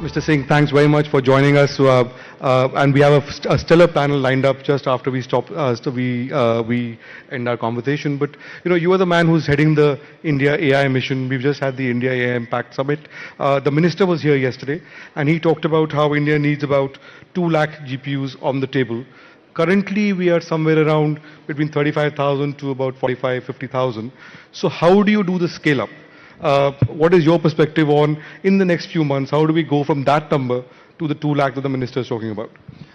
Mr. Singh, thanks very much for joining us. And we have a stellar panel lined up just after we stop, so we end our conversation. But you are the man who's heading the India AI mission. We've just had the India AI Impact Summit. The minister was here yesterday, and he talked about how India needs about 2 lakh GPUs on the table. Currently, we are somewhere around between 35,000 to about 45, 50,000. So how do you do the scale up? What is your perspective on, in the next few months, how do we go from that number to the 2 lakh that the minister is talking about?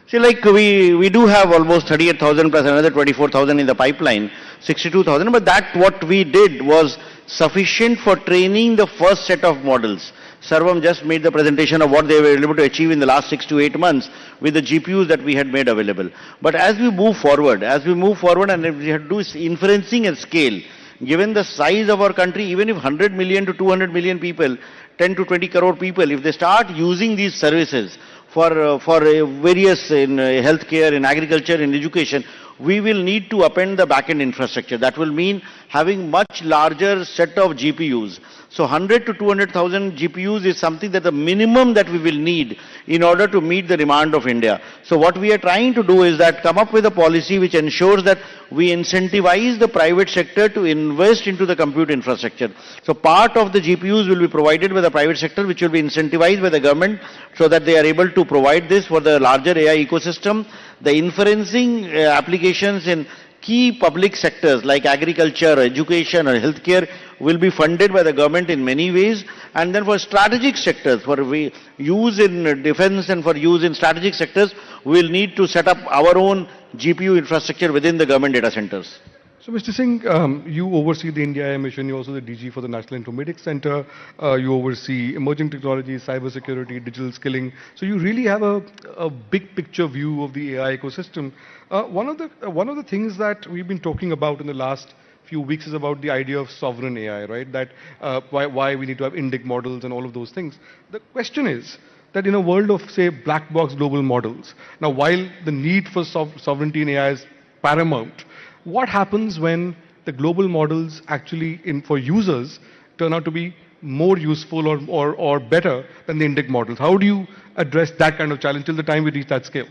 See, like we do have almost 38,000 plus another 24,000 in the pipeline, 62,000, but that what we did was sufficient for training the first set of models. Sarvam just made the presentation of what they were able to achieve in the last 6 to 8 months with the GPUs that we had made available. But as we move forward and if we have to do inferencing at scale, given the size of our country, even if 100 million to 200 million people, 10 to 20 crore people, if they start using these services for various in healthcare, in agriculture, in education, we will need to upend the back-end infrastructure. That will mean having much larger set of GPUs. So 100 to 200,000 GPUs is something that the minimum that we will need in order to meet the demand of India. So what we are trying to do is that come up with a policy which ensures that we incentivize the private sector to invest into the compute infrastructure. So part of the GPUs will be provided by the private sector, which will be incentivized by the government so that they are able to provide this for the larger AI ecosystem. The inferencing applications in key public sectors like agriculture, education or healthcare will be funded by the government in many ways. And then for strategic sectors, for we use in defense and for use in strategic sectors, we will need to set up our own GPU infrastructure within the government data centers. So, Mr. Singh, you oversee the India AI mission. You're also the DG for the National Informatics Center. You oversee emerging technologies, cybersecurity, digital skilling. So you really have a big picture view of the AI ecosystem. One of the things that we've been talking about in the last few weeks is about the idea of sovereign AI, right? That why we need to have indic models and all of those things. The question is that in a world of, say, black box global models, now while the need for sovereignty in AI is paramount, what happens when the global models actually, for users, turn out to be more useful or better than the indic models? How do you address that kind of challenge till the time we reach that scale?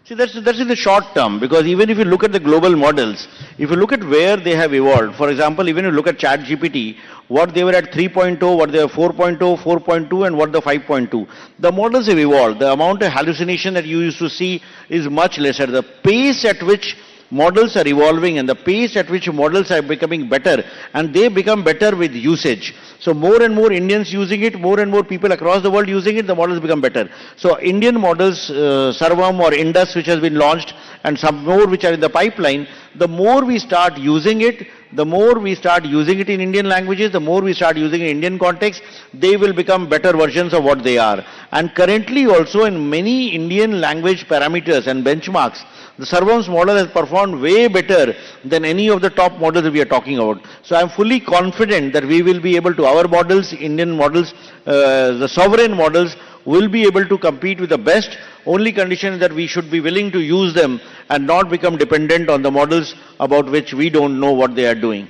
See, that's in the short term, because even if you look at the global models, if you look at where they have evolved, for example, even if you look at ChatGPT, what they were at 3.0, what they are 4.0, 4.2 and what the 5.2. The models have evolved. The amount of hallucination that you used to see is much lesser. The pace at which models are evolving and the pace at which models are becoming better, and they become better with usage. So more and more Indians using it, more and more people across the world using it, the models become better. So Indian models, Sarvam or Indus, which has been launched, and some more which are in the pipeline, the more we start using it, the more we start using it in Indian languages, the more we start using it in Indian context, they will become better versions of what they are. And currently also in many Indian language parameters and benchmarks, the Sarvam's model has performed way better than any of the top models that we are talking about. So I'm fully confident that we will be able to, our models, Indian models, the sovereign models will be able to compete with the best. Only condition is that we should be willing to use them and not become dependent on the models about which we don't know what they are doing.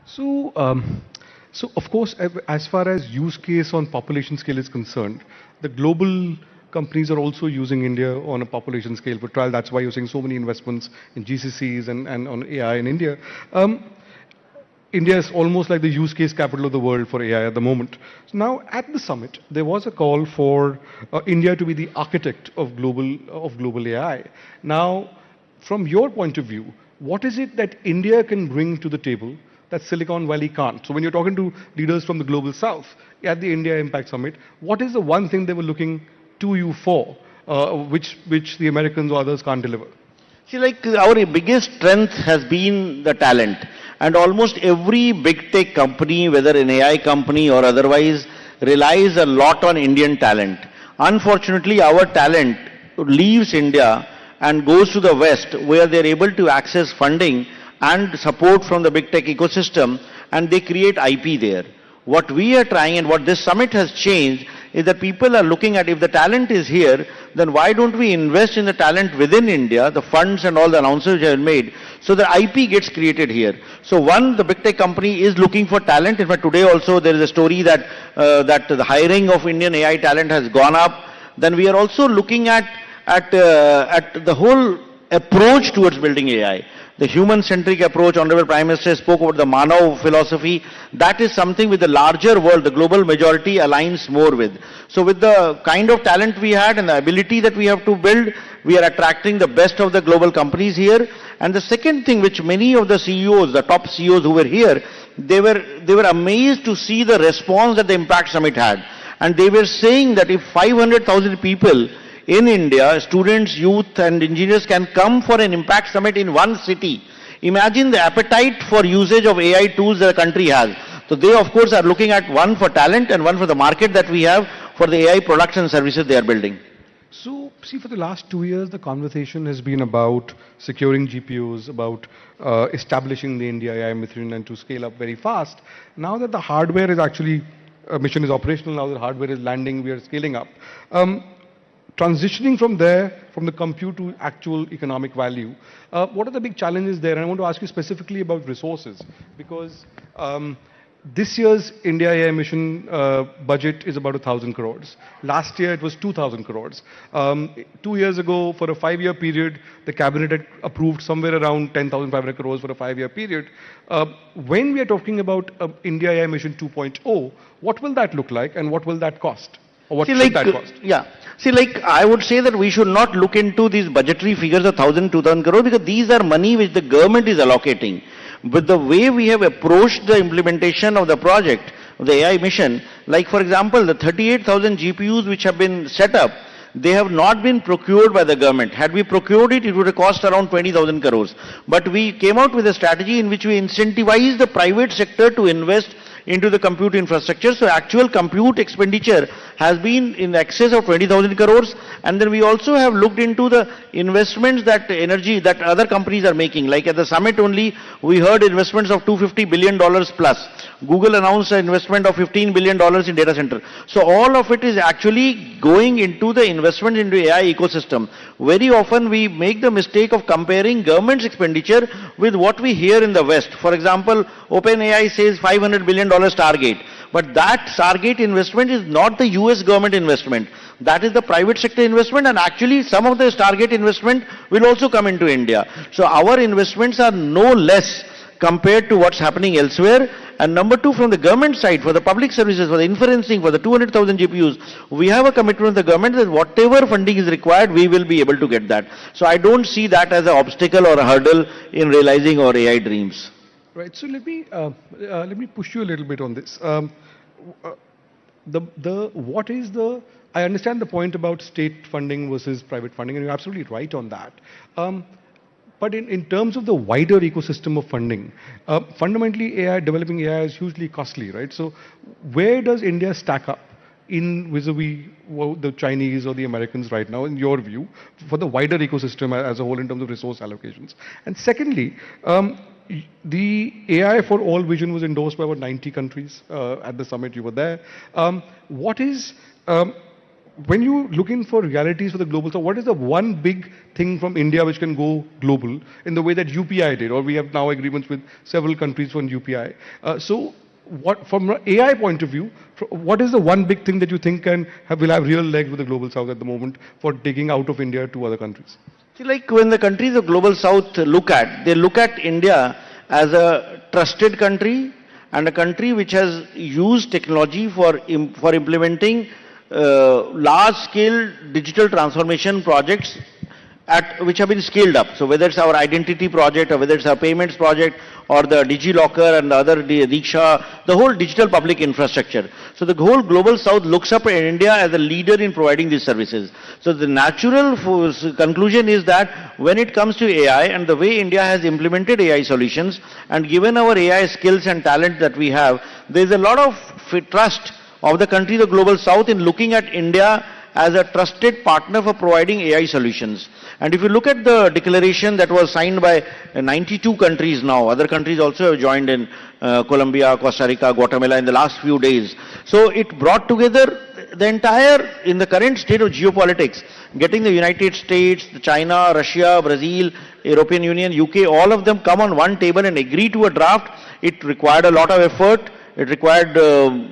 So, so of course, as far as use case on population scale is concerned, the global companies are also using India on a population scale for trial. That's why you're seeing so many investments in GCCs and on AI in India. India is almost like the use case capital of the world for AI at the moment. So now at the summit, there was a call for India to be the architect of global AI. Now, from your point of view, what is it that India can bring to the table that Silicon Valley can't? So when you're talking to leaders from the global south at the India Impact Summit, what is the one thing they were looking to you for, which the Americans or others can't deliver? See, like our biggest strength has been the talent. And almost every big tech company, whether an AI company or otherwise, relies a lot on Indian talent. Unfortunately, our talent leaves India and goes to the West, where they're able to access funding and support from the big tech ecosystem, and they create IP there. What we are trying and what this summit has changed is that people are looking at, if the talent is here, then why don't we invest in the talent within India, the funds and all the announcements which have been made, So the IP gets created here. So one, the big tech company is looking for talent. In fact, today also there is a story that that the hiring of Indian AI talent has gone up. Then we are also looking at the whole approach towards building AI. The human-centric approach, Honorable Prime Minister spoke about the Manav philosophy. That is something with the larger world, the global majority aligns more with. So with the kind of talent we had and the ability that we have to build, we are attracting the best of the global companies here. And the second thing which many of the CEOs, the top CEOs who were here, they were amazed to see the response that the Impact Summit had. And they were saying that if 500,000 people in India, students, youth and engineers can come for an Impact Summit in one city, imagine the appetite for usage of AI tools that the country has. So they of course are looking at one for talent and one for the market that we have for the AI products and services they are building. So, see, for the last 2 years, the conversation has been about securing GPUs, about establishing the India AI mission and to scale up very fast. Now that the hardware is actually, mission is operational, now the hardware is landing, we are scaling up. Transitioning from there, from the compute to actual economic value, what are the big challenges there? And I want to ask you specifically about resources, because this year's India AI mission budget is about 1,000 crores. Last year it was 2,000 crores. 2 years ago, for a 5-year period, the cabinet had approved somewhere around 10,500 crores for a 5-year period. When we are talking about India AI mission 2.0, what will that look like and what will that cost? Or what should that cost? Yeah. See, like, I would say that we should not look into these budgetary figures of 1,000, 2,000 crore because these are money which the government is allocating. But the way we have approached the implementation of the project, of the AI mission, like for example, the 38,000 GPUs which have been set up, they have not been procured by the government. Had we procured it, it would have cost around 20,000 crores. But we came out with a strategy in which we incentivized the private sector to invest into the compute infrastructure. So actual compute expenditure has been in excess of 20,000 crores. And then we also have looked into the investments that other companies are making. Like at the summit only, we heard investments of $250 billion plus. Google announced an investment of $15 billion in data center. So all of it is actually going into the investment into AI ecosystem. Very often we make the mistake of comparing government's expenditure with what we hear in the West. For example, OpenAI says $500 billion target. But that target investment is not the US government investment. That is the private sector investment, and actually some of this target investment will also come into India. So our investments are no less compared to what's happening elsewhere. And number two, from the government side, for the public services, for the inferencing, for the 200,000 GPUs, we have a commitment of the government that whatever funding is required, we will be able to get that. So I don't see that as an obstacle or a hurdle in realizing our AI dreams. Right. So let me push you a little bit on this. I understand the point about state funding versus private funding, and you're absolutely right on that. But in terms of the wider ecosystem of funding, fundamentally developing AI is hugely costly, right? So where does India stack up in vis-a-vis the Chinese or the Americans right now, in your view, for the wider ecosystem as a whole in terms of resource allocations? And secondly, the AI for all vision was endorsed by about 90 countries at the summit. You were there. When you looking for realities for the global south, what is the one big thing from India which can go global in the way that UPI did, or we have now agreements with several countries on UPI? So from an AI point of view, what is the one big thing that you think will have real legs with the global south at the moment for taking out of India to other countries? See, like when the countries of global south they look at India as a trusted country and a country which has used technology for implementing large-scale digital transformation projects which have been scaled up. So whether it's our identity project or whether it's our payments project or the DigiLocker and the other Diksha, the whole digital public infrastructure. So the whole global south looks up at India as a leader in providing these services. So the natural conclusion is that when it comes to AI and the way India has implemented AI solutions and given our AI skills and talent that we have, there's a lot of trust of the countries of global south in looking at India as a trusted partner for providing AI solutions. And if you look at the declaration that was signed by 92 countries now, other countries also have joined in, Colombia, Costa Rica, Guatemala in the last few days. So it brought together the entire, in the current state of geopolitics, getting the United States, China, Russia, Brazil, European Union, UK, all of them come on one table and agree to a draft. It required a lot of effort. It required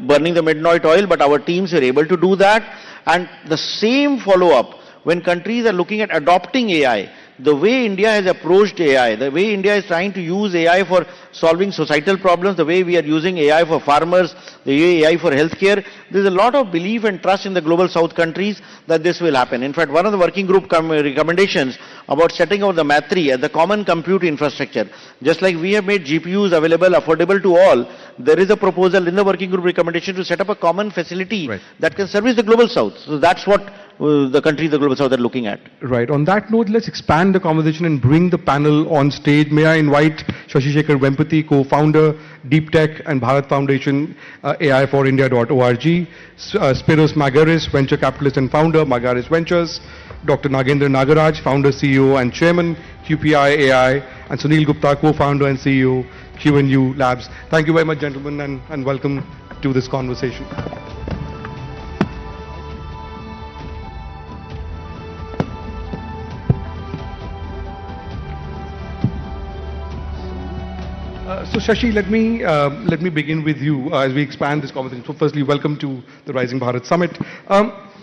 burning the midnight oil, but our teams were able to do that. And the same follow-up when countries are looking at adopting AI, the way India has approached AI, the way India is trying to use AI for solving societal problems, the way we are using AI for farmers, the way AI for healthcare, there's a lot of belief and trust in the global south countries that this will happen. In fact, one of the working group recommendations about setting out the MeitY as the common compute infrastructure, just like we have made GPUs available, affordable to all, there is a proposal in the working group recommendation to set up a common facility that can service the global south. So that's what the countries, the global south are looking at. Right. On that note, let's expand the conversation and bring the panel on stage. May I invite Shashi Shekhar Vempati, co-founder, Deep Tech and Bharat Foundation, AI4India.org, Spiros Magaris, venture capitalist and founder, Magaris Ventures, Dr. Nagendra Nagaraj, founder, CEO and chairman, QPI AI, and Sunil Gupta, co-founder and CEO, Q&U Labs. Thank you very much, gentlemen, and welcome to this conversation. So Shashi, let me begin with you as we expand this conversation. So firstly, welcome to the Rising Bharat Summit.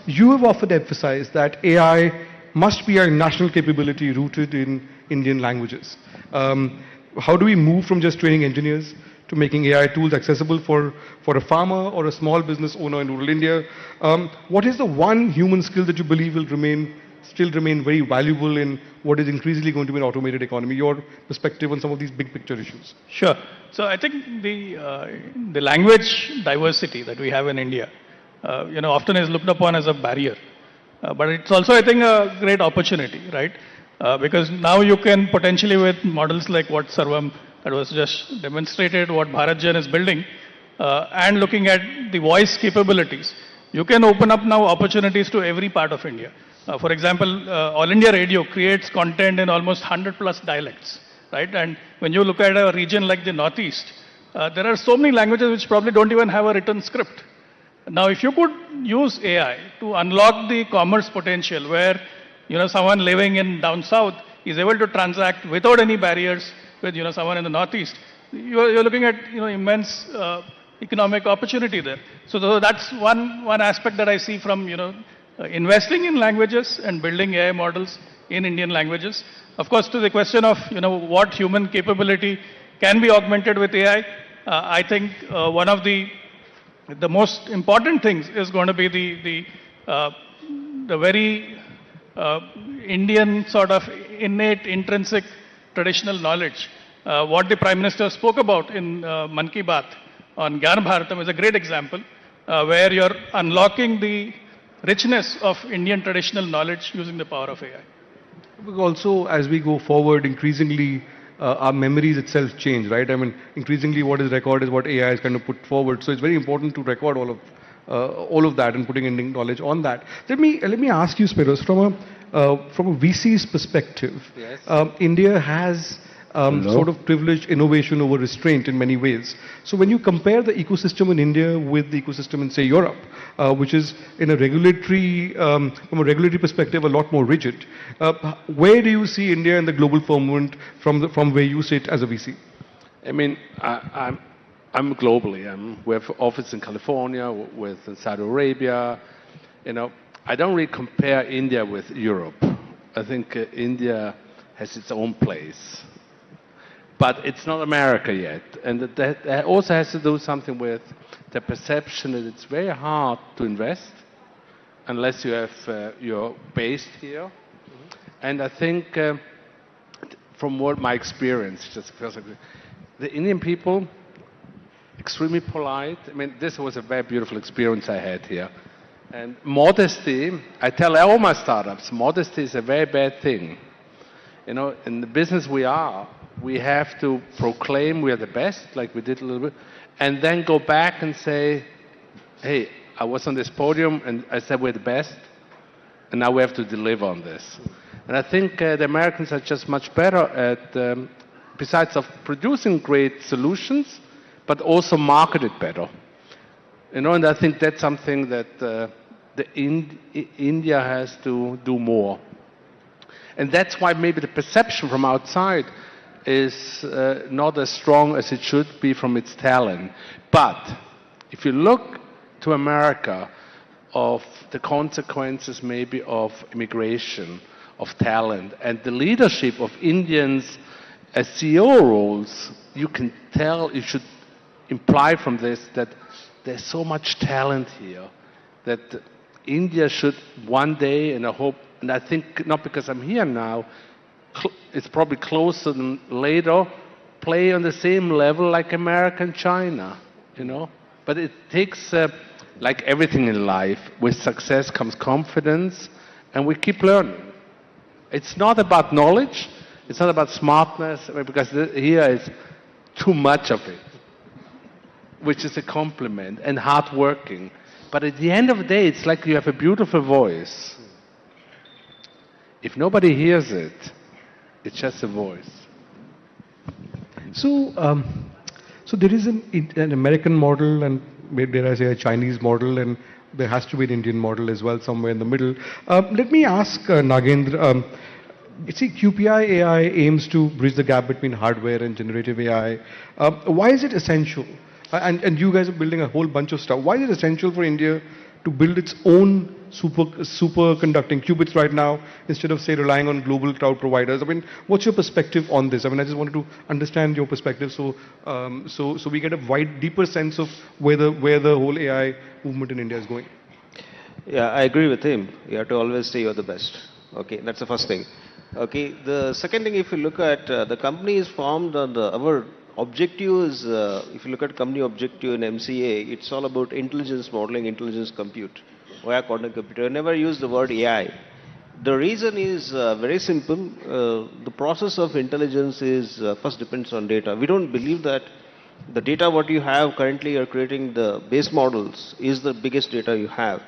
You have often emphasized that AI must be a national capability rooted in Indian languages. How do we move from just training engineers to making AI tools accessible for a farmer or a small business owner in rural India? What is the one human skill that you believe will still remain very valuable in what is increasingly going to be an automated economy? Your perspective on some of these big picture issues. Sure. So I think the language diversity that we have in India, often is looked upon as a barrier. But it's also, I think, a great opportunity, right? Because now you can potentially, with models like what Sarvam that was just demonstrated, what Bharatjan is building, and looking at the voice capabilities, you can open up now opportunities to every part of India. For example, All India Radio creates content in almost 100 plus dialects, right? And when you look at a region like the Northeast, there are so many languages which probably don't even have a written script. Now, if you could use AI to unlock the commerce potential where, someone living in down south is able to transact without any barriers with, someone in the Northeast, you're looking at, immense economic opportunity there. So that's one aspect that I see from, investing in languages and building AI models in Indian languages. Of course, to the question of, what human capability can be augmented with AI, I think one of the most important things is going to be the very Indian sort of innate, intrinsic, traditional knowledge. What the Prime Minister spoke about in Man Ki Baat on Gyan Bharatam is a great example where you're unlocking the richness of Indian traditional knowledge using the power of AI. Also, as we go forward, increasingly our memories itself change, right? I mean, increasingly what is recorded is what AI is kind of put forward. So it's very important to record all of that and putting Indian knowledge on that. Let me ask you, Spiros, from a VC's perspective, Yes. India has sort of privileged innovation over restraint in many ways. So when you compare the ecosystem in India with the ecosystem in, say, Europe, which is in a regulatory, from a regulatory perspective, a lot more rigid, where do you see India in the global firmament from where you sit as a VC? I mean, I'm globally. We have office in California, with in Saudi Arabia. I don't really compare India with Europe. I think India has its own place. But it's not America yet. And that also has to do something with the perception that it's very hard to invest unless you have you're based here. Mm-hmm. And I think from what my experience, just because the Indian people, extremely polite. I mean, this was a very beautiful experience I had here. And modesty, I tell all my startups, modesty is a very bad thing. In the business we have to proclaim we are the best, like we did a little bit, and then go back and say, hey, I was on this podium and I said we're the best, and now we have to deliver on this. And I think the Americans are just much better at, besides of producing great solutions, but also market it better. You know, and I think that's something that India has to do more. And that's why maybe the perception from outside is not as strong as it should be from its talent. But if you look to America of the consequences maybe of immigration, of talent, and the leadership of Indians as CEO roles, you can tell, you should imply from this that there's so much talent here that India should one day, and I hope, and I think not because I'm here now, it's probably closer than later, play on the same level like America and China, you know. But it takes, like everything in life, with success comes confidence, and we keep learning. It's not about knowledge, it's not about smartness, because here is too much of it, which is a compliment, and hardworking. But at the end of the day, it's like you have a beautiful voice. If nobody hears it, it's just a voice. So, so there is an American model, and dare I say a Chinese model, and there has to be an Indian model as well, somewhere in the middle. Let me ask Nagendra. You see, QPI AI aims to bridge the gap between hardware and generative AI. Why is it essential? And you guys are building a whole bunch of stuff. Why is it essential for India to build its own superconducting qubits right now, instead of, say, relying on global cloud providers? I mean, what's your perspective on this? I mean, I just wanted to understand your perspective, so we get a deeper sense of where the whole AI movement in India is going. Yeah, I agree with him. You have to always say you're the best. Okay, that's the first thing. Okay, the second thing, if you look at the company is formed on our objective is, if you look at company objective in MCA, it's all about intelligence modeling, intelligence compute, via quantum computer. I never use the word AI. The reason is very simple. The process of intelligence is first depends on data. We don't believe that the data what you have currently, you're creating the base models, is the biggest data you have.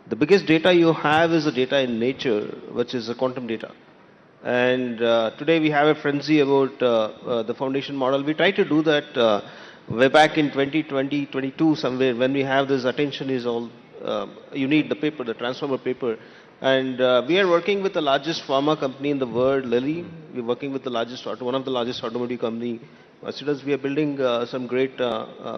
The biggest data you have is the data in nature, which is the quantum data. And today we have a frenzy about the foundation model. We try to do that way back in 2020, 22 somewhere, when we have this attention is all, you need the paper, the transformer paper. And we are working with the largest pharma company in the world, Lilly. We're working with the largest, one of the largest automotive company. Mercedes. We are building some great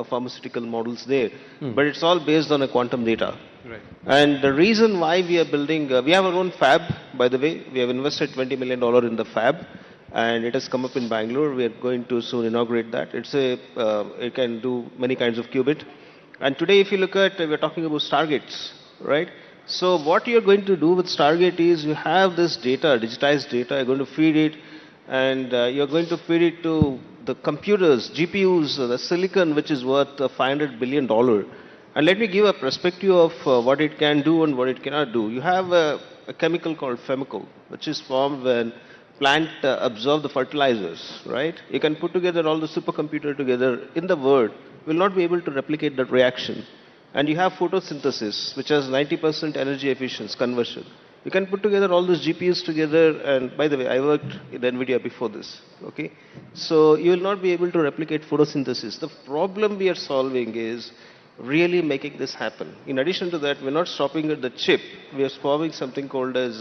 pharmaceutical models there. But it's all based on a quantum data. Right. And the reason why we are building, we have our own fab, by the way. We have invested $20 million in the fab, and it has come up in Bangalore. We are going to soon inaugurate that. It can do many kinds of qubit. And today, if you look at, we're talking about Stargates, right? So what you're going to do with Stargate is you have this data, digitized data, you're going to feed it, and you're going to feed it to the computers, GPUs, the silicon, which is worth $500 billion. And let me give a perspective of what it can do and what it cannot do. You have a chemical called chemical, which is formed when plant absorb the fertilizers, right? You can put together all the supercomputer together in the world, will not be able to replicate that reaction. And you have photosynthesis, which has 90% energy efficiency conversion. You can put together all those GPUs together, and by the way, I worked in NVIDIA before this, okay? So you will not be able to replicate photosynthesis. The problem we are solving is really making this happen. In addition to that, we're not stopping at the chip. We are forming something called as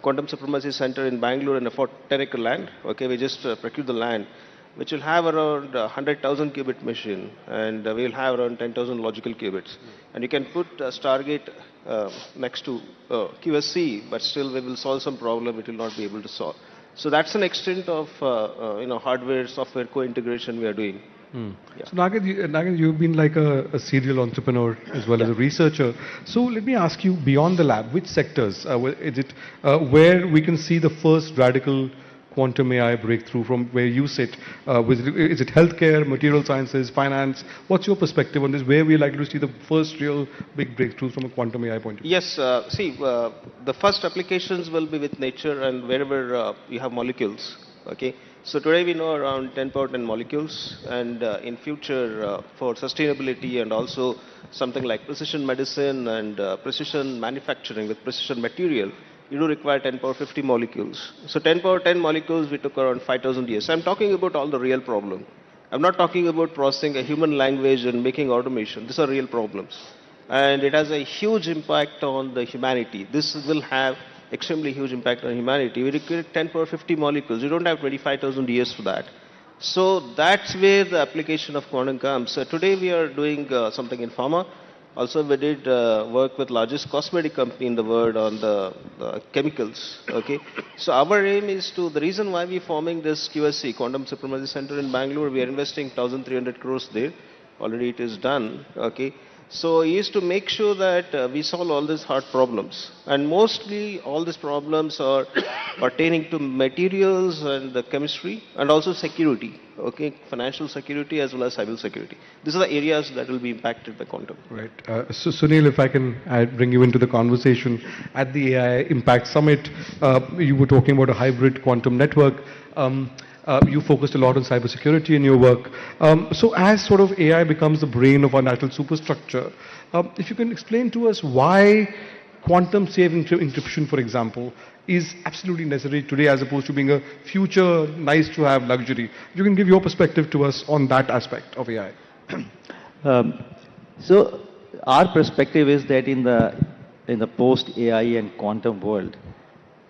Quantum Supremacy Center in Bangalore in a 10-acre land. Okay, we just procured the land, which will have around 100,000 qubit machine, and we will have around 10,000 logical qubits. And you can put Stargate next to QSC, but still we will solve some problem it will not be able to solve. So that's an extent of hardware, software co-integration we are doing. Yeah. So Nagen, you've been like a serial entrepreneur as well as a researcher. So let me ask you, beyond the lab, which sectors is it where we can see the first radical quantum AI breakthrough from where you sit? Is it healthcare, material sciences, finance? What's your perspective on this? Where we likely to see the first real big breakthroughs from a quantum AI point of view? Yes, the first applications will be with nature and wherever you have molecules. Okay, so today we know around 10 power 10 molecules, and in future for sustainability and also something like precision medicine and precision manufacturing with precision material, you do require 10 power 50 molecules. So 10 power 10 molecules, we took around 5,000 years. So I'm talking about all the real problem. I'm not talking about processing a human language and making automation. These are real problems. And it has a huge impact on the humanity. This will have extremely huge impact on humanity. We require 10 power 50 molecules. You don't have 25,000 years for that. So that's where the application of quantum comes. So today we are doing something in pharma. Also, we did work with largest cosmetic company in the world on the chemicals. Okay, so our aim is to, the reason why we're forming this QSC Quantum Supremacy Center in Bangalore, we are investing 1,300 crores there. Already it is done. Okay, so is to make sure that we solve all these hard problems, and mostly all these problems are pertaining to materials and the chemistry and also security. Okay, financial security as well as cyber security. These are the areas that will be impacted by quantum. Right. So Sunil, if I can bring you into the conversation, at the AI Impact Summit, you were talking about a hybrid quantum network. You focused a lot on cybersecurity in your work. So as sort of AI becomes the brain of our national superstructure, if you can explain to us why quantum safe encryption, for example, is absolutely necessary today as opposed to being a future nice to have luxury. You can give your perspective to us on that aspect of AI. So our perspective is that in the post AI and quantum world,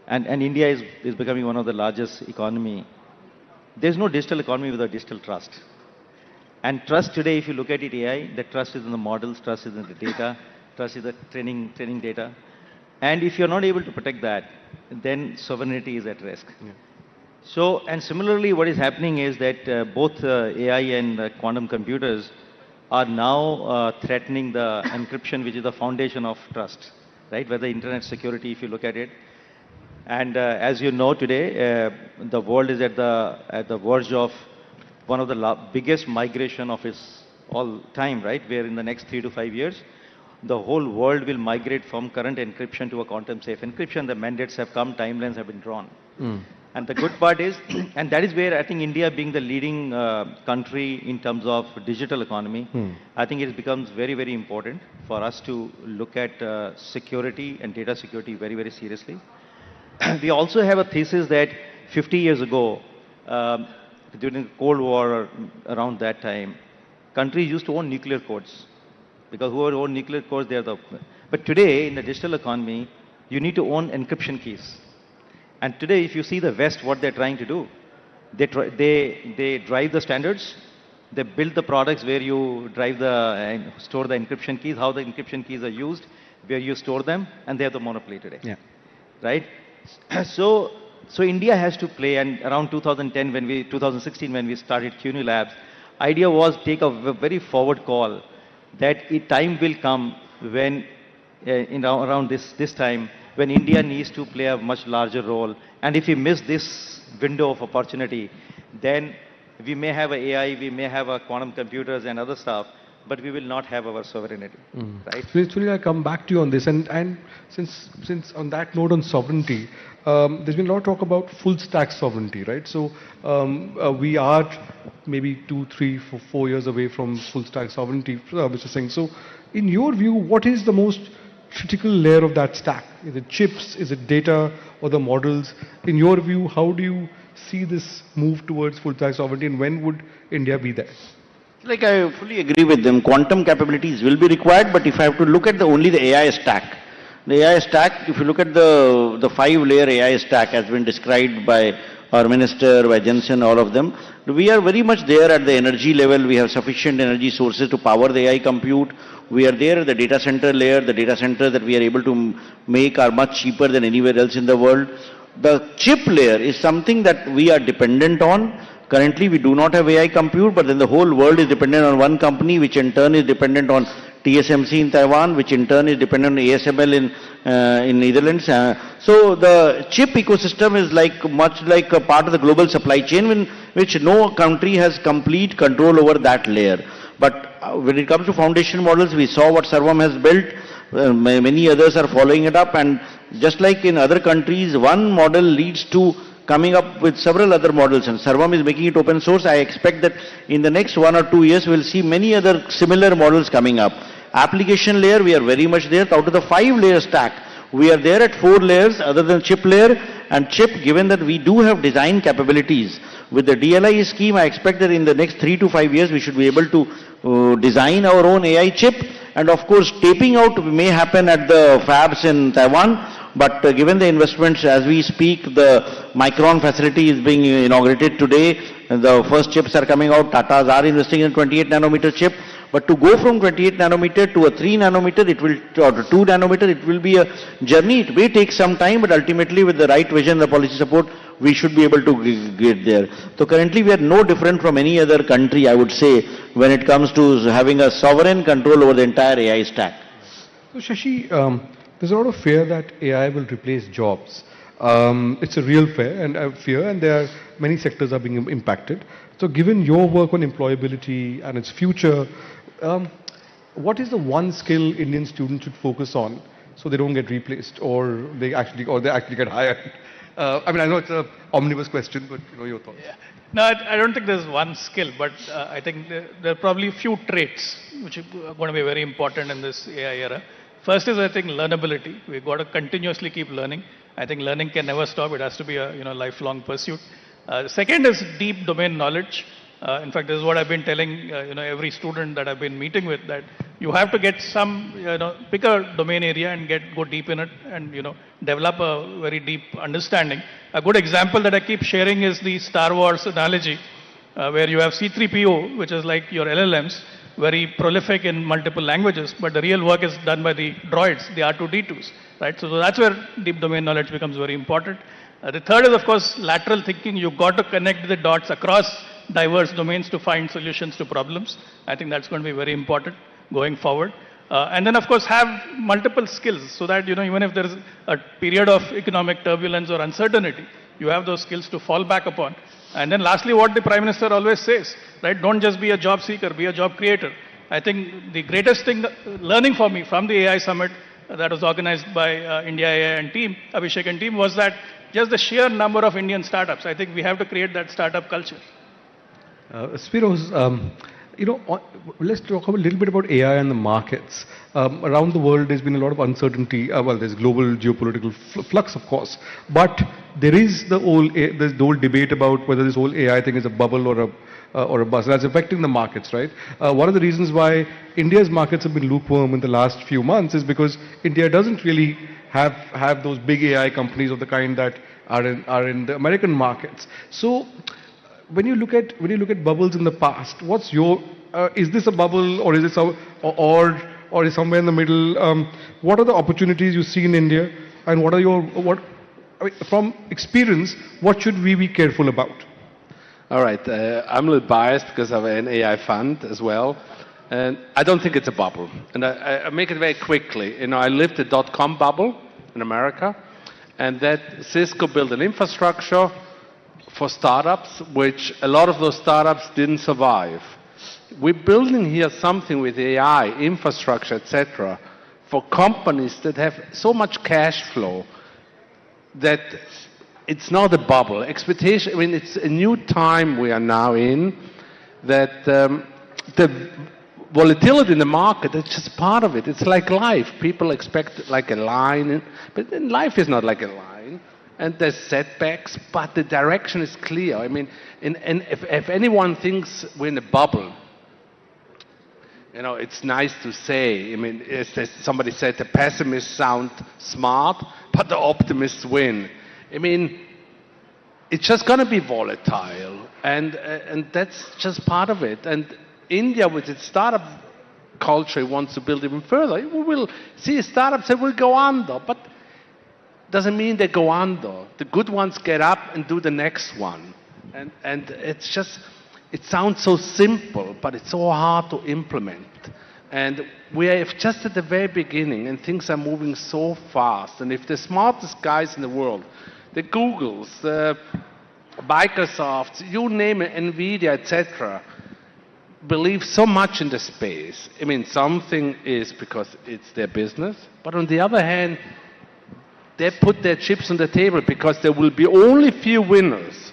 and India is becoming one of the largest economy. There's no digital economy without digital trust. And trust today, if you look at it, AI, the trust is in the models, trust is in the data, trust is the training data. And if you're not able to protect that, then sovereignty is at risk. Yeah. So, and similarly, what is happening is that both AI and quantum computers are now threatening the encryption, which is the foundation of trust, right? Whether internet security, if you look at it. And as you know today, the world is at the verge of one of the biggest migration of its all time, right? Where in the next 3 to 5 years, the whole world will migrate from current encryption to a quantum safe encryption. The mandates have come, timelines have been drawn. And the good part is, and that is where I think India being the leading country in terms of digital economy, I think it becomes very, very important for us to look at security and data security very, very seriously. We also have a thesis that 50 years ago, during the Cold War or around that time, countries used to own nuclear codes. Because whoever owned nuclear codes, they are the... But today, in the digital economy, you need to own encryption keys. And today, if you see the West, what they're trying to do, they drive the standards, they build the products where you drive store the encryption keys, how the encryption keys are used, where you store them, and they have the monopoly today. Yeah. Right? So India has to play, and around 2016 when we started CUNY Labs, idea was take a very forward call that a time will come when, around this time, when India needs to play a much larger role. And if we miss this window of opportunity, then we may have AI, we may have quantum computers and other stuff, but we will not have our sovereignty, right? So Sunil, I come back to you on this, and since on that note on sovereignty, there's been a lot of talk about full stack sovereignty, right? So we are maybe 2, 3, 4 years away from full stack sovereignty, Mr. Singh. So in your view, what is the most critical layer of that stack? Is it chips, is it data, or the models? In your view, how do you see this move towards full stack sovereignty, and when would India be there? Like, I fully agree with them. Quantum capabilities will be required, but if I have to look at only the AI stack, the AI stack, if you look at the 5-layer AI stack has been described by our minister, by Jensen, all of them, we are very much there at the energy level. We have sufficient energy sources to power the AI compute. We are there at the data center layer. The data centers that we are able to make are much cheaper than anywhere else in the world. The chip layer is something that we are dependent on. Currently, we do not have AI compute, but then the whole world is dependent on one company, which in turn is dependent on TSMC in Taiwan, which in turn is dependent on ASML in Netherlands. So the chip ecosystem is much like a part of the global supply chain, in which no country has complete control over that layer. But when it comes to foundation models, we saw what Sarvam has built. Many others are following it up, and just like in other countries, one model leads to coming up with several other models, and Sarvam is making it open source. I expect that in the next 1 or 2 years, we'll see many other similar models coming up. Application layer, we are very much there. Out of the 5-layer stack, We are there at 4 layers other than chip layer, and chip, given that we do have design capabilities, with the DLI scheme, I expect that in the next 3 to 5 years, we should be able to design our own AI chip. And of course, taping out may happen at the fabs in Taiwan. But given the investments, as we speak, the Micron facility is being inaugurated today. The first chips are coming out. Tatas are investing in 28 nanometer chip. But to go from 28 nanometer to a 3 nanometer, or to 2 nanometer, it will be a journey. It may take some time, but ultimately with the right vision, the policy support, we should be able to get there. So currently we are no different from any other country, I would say, when it comes to having a sovereign control over the entire AI stack. So Shashi, there's a lot of fear that AI will replace jobs. It's a real fear, and there are many sectors are being impacted. So given your work on employability and its future, what is the one skill Indian students should focus on so they don't get replaced or they actually get hired? I mean, I know it's an omnibus question, but your thoughts. Yeah. No, I don't think there's one skill, but I think there are probably a few traits which are going to be very important in this AI era. First is, I think, learnability. We've got to continuously keep learning. I think learning can never stop. It has to be a lifelong pursuit. Second is deep domain knowledge. In fact, this is what I've been telling every student that I've been meeting with, that you have to get some pick a domain area and go deep in it and develop a very deep understanding. A good example that I keep sharing is the Star Wars analogy, where you have C3PO, which is like your LLMs, very prolific in multiple languages, but the real work is done by the droids, the R2D2s, right? So that's where deep domain knowledge becomes very important. The third is, of course, lateral thinking. You've got to connect the dots across diverse domains to find solutions to problems. I think that's going to be very important going forward. And then, of course, have multiple skills so that, even if there is a period of economic turbulence or uncertainty, you have those skills to fall back upon. And then lastly, what the Prime Minister always says, right? Don't just be a job seeker, be a job creator. I think the greatest thing, learning for me from the AI summit that was organized by India AI and team, Abhishek and team, was that just the sheer number of Indian startups. I think we have to create that startup culture. Spiros, let's talk a little bit about AI and the markets. Around the world, there's been a lot of uncertainty. There's global geopolitical flux, of course, but there is the whole debate about whether this whole AI thing is a bubble or a bust. That's affecting the markets, right? One of the reasons why India's markets have been lukewarm in the last few months is because India doesn't really have those big AI companies of the kind that are in the American markets. So, when you look at bubbles in the past, what's your is this a bubble or is it or is somewhere in the middle? What are the opportunities you see in India, and from experience, what should we be careful about? All right, I'm a little biased because of an AI fund as well, and I don't think it's a bubble. And I make it very quickly. I lived the dot-com bubble in America, and that Cisco built an infrastructure for startups, which a lot of those startups didn't survive. We're building here something with AI, infrastructure, etc., for companies that have so much cash flow that it's not a bubble. Expectation, it's a new time we are now in, that the volatility in the market, it's just part of it. It's like life. People expect like a line, but life is not like a line. And there's setbacks, but the direction is clear. If anyone thinks we're in a bubble, it's nice to say. As somebody said, the pessimists sound smart, but the optimists win. It's just going to be volatile, and that's just part of it. And India, with its startup culture, wants to build even further. We will see startups that will go under, but doesn't mean they go under. The good ones get up and do the next one. And it's just, it sounds so simple, but it's so hard to implement. And we are just at the very beginning, and things are moving so fast. And if the smartest guys in the world, the Googles, the Microsofts, you name it, NVIDIA, etc., believe so much in the space. Something is because it's their business, but on the other hand, they put their chips on the table because there will be only few winners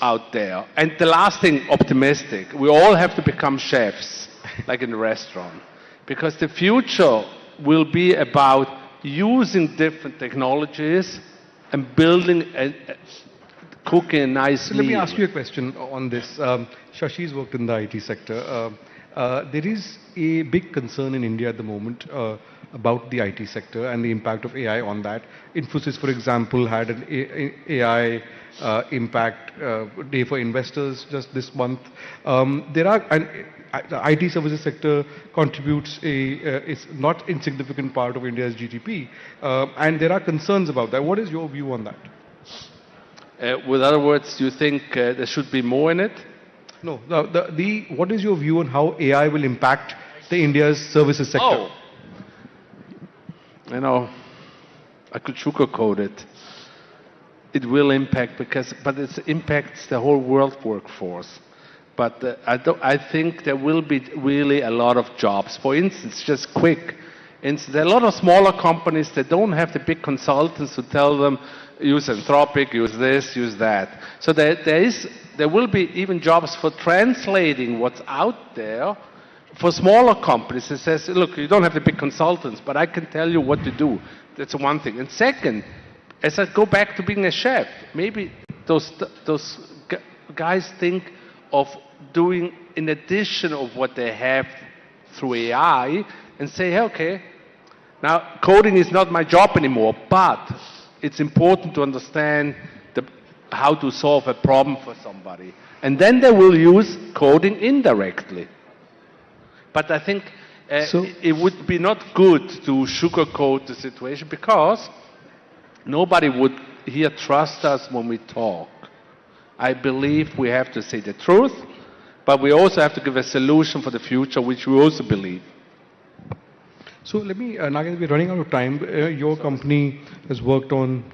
out there. And the last thing, optimistic. We all have to become chefs, like in a restaurant. Because the future will be about using different technologies and building cooking a nice So let me meal. ask you a question on this. Shashi's worked in the IT sector. There is a big concern in India at the moment about the IT sector and the impact of AI on that. Infosys, for example, had an AI impact day for investors just this month. The IT services sector contributes is not insignificant part of India's GDP, and there are concerns about that. What is your view on that? With other words, do you think there should be more in it? No, what is your view on how AI will impact the India's services sector? Oh, I could sugarcoat it. It will impact but it impacts the whole world workforce. But I think there will be really a lot of jobs. For instance, just quick, there are a lot of smaller companies that don't have the big consultants who tell them, use Anthropic, use this, use that. So there will be even jobs for translating what's out there for smaller companies. It says, look, you don't have the big consultants, but I can tell you what to do. That's one thing. And second, as I go back to being a chef, maybe those guys think of doing in addition of what they have through AI and say, hey, okay, now coding is not my job anymore, but it's important to understand how to solve a problem for somebody. And then they will use coding indirectly. But I think it would be not good to sugarcoat the situation because nobody would here trust us when we talk. I believe we have to say the truth, but we also have to give a solution for the future, which we also believe. So let me, Nagen, we're running out of time. Your company has worked on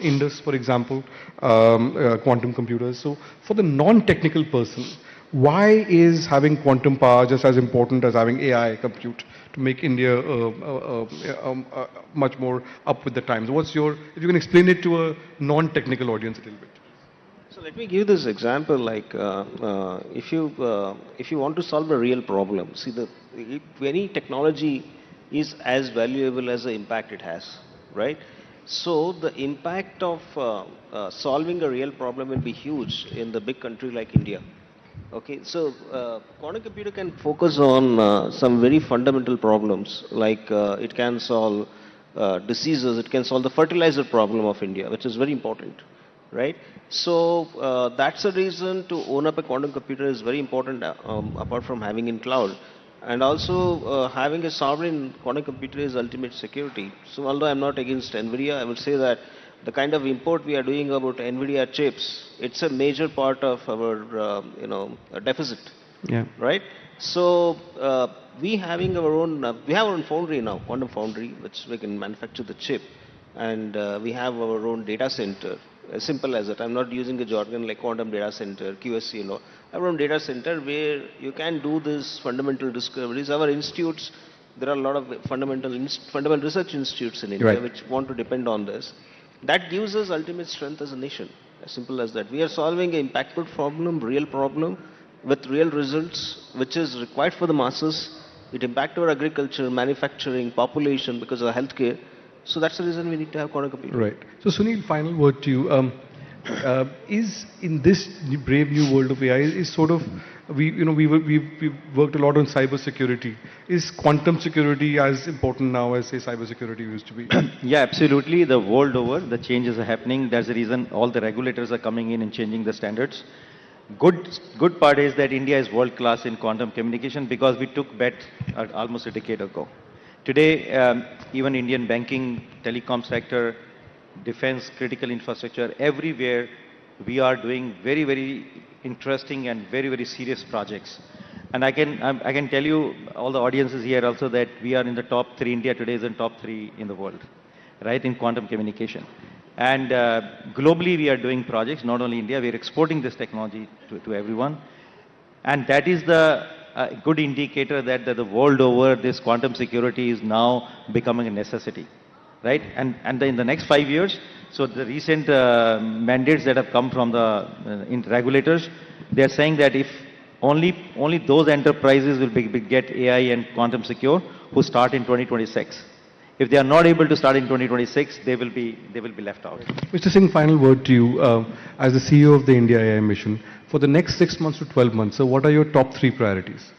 Indus, for example, quantum computers. So for the non-technical person, why is having quantum power just as important as having AI compute to make India much more up with the times? If you can explain it to a non-technical audience a little bit. So let me give this example. Like if you want to solve a real problem, see any technology is as valuable as the impact it has, right? So the impact of solving a real problem will be huge in the big country like India. Okay, so quantum computer can focus on some very fundamental problems, like it can solve diseases, it can solve the fertilizer problem of India, which is very important, right? So that's the reason to own up a quantum computer is very important, apart from having in cloud. And also having a sovereign quantum computer is ultimate security. So although I'm not against NVIDIA, I would say that the kind of import we are doing about NVIDIA chips, it's a major part of our deficit, right? So we have our own foundry now, quantum foundry, which we can manufacture the chip, and we have our own data center. As simple as that. I'm not using a jargon like quantum data center, QSC, our own data center where you can do these fundamental discoveries. Our institutes, there are a lot of fundamental research institutes in India which want to depend on this. That gives us ultimate strength as a nation. As simple as that. We are solving an impactful problem, real problem, with real results, which is required for the masses. It impacts our agriculture, manufacturing, population because of healthcare. So that's the reason we need to have quantum computing. Right. So Sunil, final word to you. Is in this brave new world of AI, is sort of we've worked a lot on cyber security. Is quantum security as important now as say cyber security used to be? Yeah, absolutely. The world over, the changes are happening. That's the reason all the regulators are coming in and changing the standards. Good part is that India is world class in quantum communication because we took bet almost a decade ago. Today, even Indian banking, telecom sector, defense, critical infrastructure, everywhere we are doing very, very interesting and very, very serious projects. And I can tell you, all the audiences here also, that we are in the top 3. India today is in top 3 in the world, right, in quantum communication. And globally, we are doing projects, not only India, we are exporting this technology to everyone. And that is the good indicator that the world over, this quantum security is now becoming a necessity, right? And in the next 5 years, so the recent mandates that have come from the regulators, they are saying that if only those enterprises will get AI and quantum secure who start in 2026. If they are not able to start in 2026, they will be left out. Mr. Singh, final word to you. As the CEO of the India AI mission, for the next 6 months to 12 months, so what are your top 3 priorities?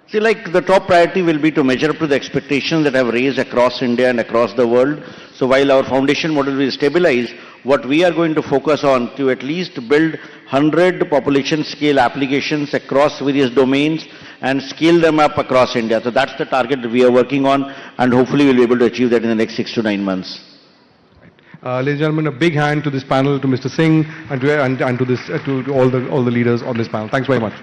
See, like the top priority will be to measure up to the expectations that have raised across India and across the world. So while our foundation model will stabilize, what we are going to focus on to at least build 100 population scale applications across various domains and scale them up across India. So that's the target that we are working on, and hopefully we'll be able to achieve that in the next 6 to 9 months. Ladies and gentlemen, a big hand to this panel, to Mr. Singh, and to all the leaders on this panel. Thanks very much.